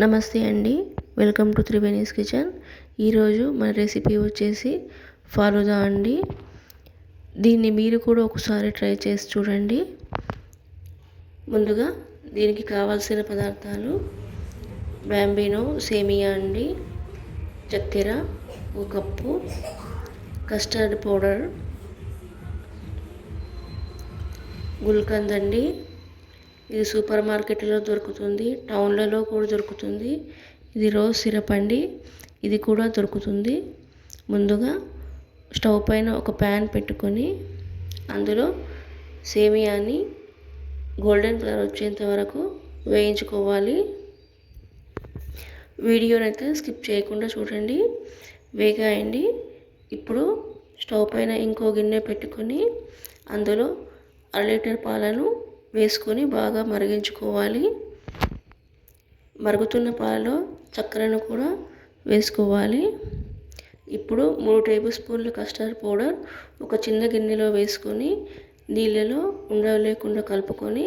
నమస్తే అండి, welcome to Triveni's kitchen. ఈరోజు మన రెసిపీ వచ్చేసి ఫాలుదా అండి. దీన్ని మీరు కూడా ఒకసారి ట్రై చేసి చూడండి. ముందుగా దీనికి కావాల్సిన పదార్థాలు: బ్యాంబినో సేమియా అండి, చక్కెర 1 కప్పు, కస్టర్డ్ పౌడర్, గుల్కంద్ అండి. ఇది సూపర్ మార్కెట్లో దొరుకుతుంది, టౌన్లలో కూడా దొరుకుతుంది. ఇది రోజ్ సిరప్ అండి, ఇది కూడా దొరుకుతుంది. ముందుగా స్టవ్ పైన ఒక ప్యాన్ పెట్టుకొని అందులో సేమియాని గోల్డెన్ కలర్ వచ్చేంత వరకు వేయించుకోవాలి. వీడియోని అయితే స్కిప్ చేయకుండా చూడండి. వేగాయండి. ఇప్పుడు స్టవ్ పైన ఇంకో గిన్నె పెట్టుకొని అందులో 1 లీటర్ పాలను వేసుకొని బాగా మరిగించుకోవాలి. మరుగుతున్న పాలలో చక్కెరను కూడా వేసుకోవాలి. ఇప్పుడు 3 టేబుల్ స్పూన్ల కస్టర్డ్ పౌడర్ ఒక చిన్న గిన్నెలో వేసుకొని నీళ్ళలో ఉండలు లేకుండా కలుపుకొని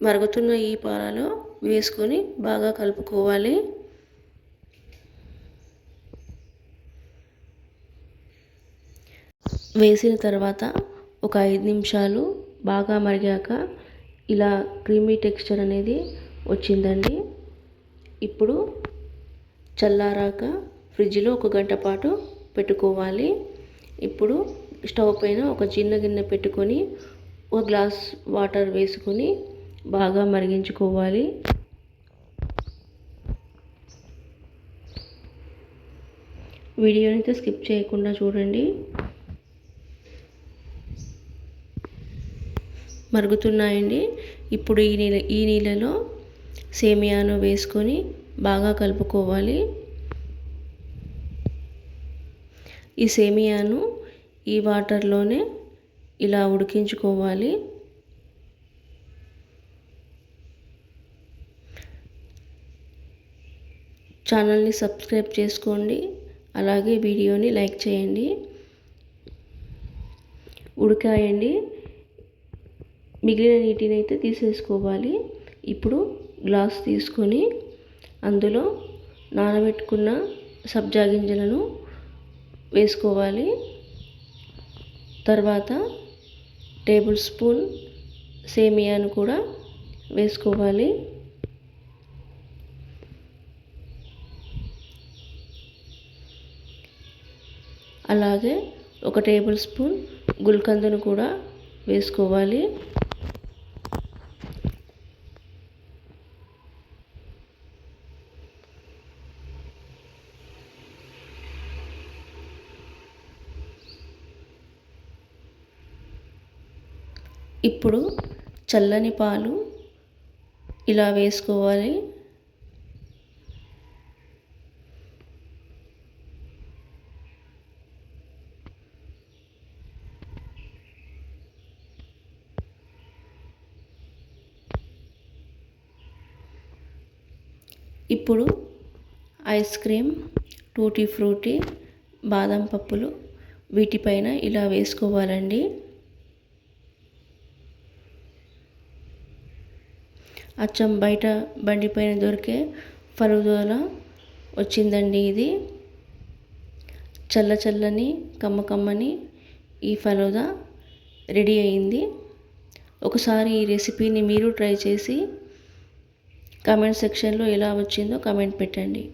మరుగుతున్న ఈ పాలలో వేసుకొని బాగా కలుపుకోవాలి. వేసిన తర్వాత ఒక 5 నిమిషాలు బాగా మరిగాక ఇలా క్రీమీ టెక్స్చర్ అనేది వచ్చిందండి. ఇప్పుడు చల్లారాక ఫ్రిడ్జ్లో 1 గంట పాటు పెట్టుకోవాలి. ఇప్పుడు స్టవ్ పైన ఒక చిన్న గిన్నె పెట్టుకొని 1 గ్లాస్ వాటర్ వేసుకొని బాగా మరిగించుకోవాలి. వీడియోని అయితే స్కిప్ చేయకుండా చూడండి. మరుగుతున్నాయండి. ఇప్పుడు ఈ నీళ్ళలో సేమియాను వేసుకొని బాగా కలుపుకోవాలి. ఈ సేమియాను ఈ వాటర్లోనే ఇలా ఉడికించుకోవాలి. ఛానల్ని సబ్స్క్రైబ్ చేసుకోండి, అలాగే వీడియోని లైక్ చేయండి. ఉడికాయండి. మిగిలిన నీటిని అయితే తీసేసుకోవాలి. ఇప్పుడు గ్లాస్ తీసుకొని అందులో నానబెట్టుకున్న సబ్జా గింజలను వేసుకోవాలి. తర్వాత టేబుల్ స్పూన్ సేమియాను కూడా వేసుకోవాలి. అలాగే 1 టేబుల్ స్పూన్ గుల్కందును కూడా వేసుకోవాలి. ఇప్పుడు చల్లని పాలు ఇలా వేసుకోవాలి. ఇప్పుడు ఐస్ క్రీమ్, టూటీ ఫ్రూటీ, బాదం పప్పులు వీటిపైన ఇలా వేసుకోవాలండి. అచ్చం బయట బండి పైన దొరికే ఫలూదాలా వచ్చిందండి. ఇది చల్లని కమ్మని ఈ ఫలూదా రెడీ అయింది. ఒకసారి ఈ రెసిపీని మీరు ట్రై చేసి కామెంట్ సెక్షన్లో ఎలా వచ్చిందో కామెంట్ పెట్టండి.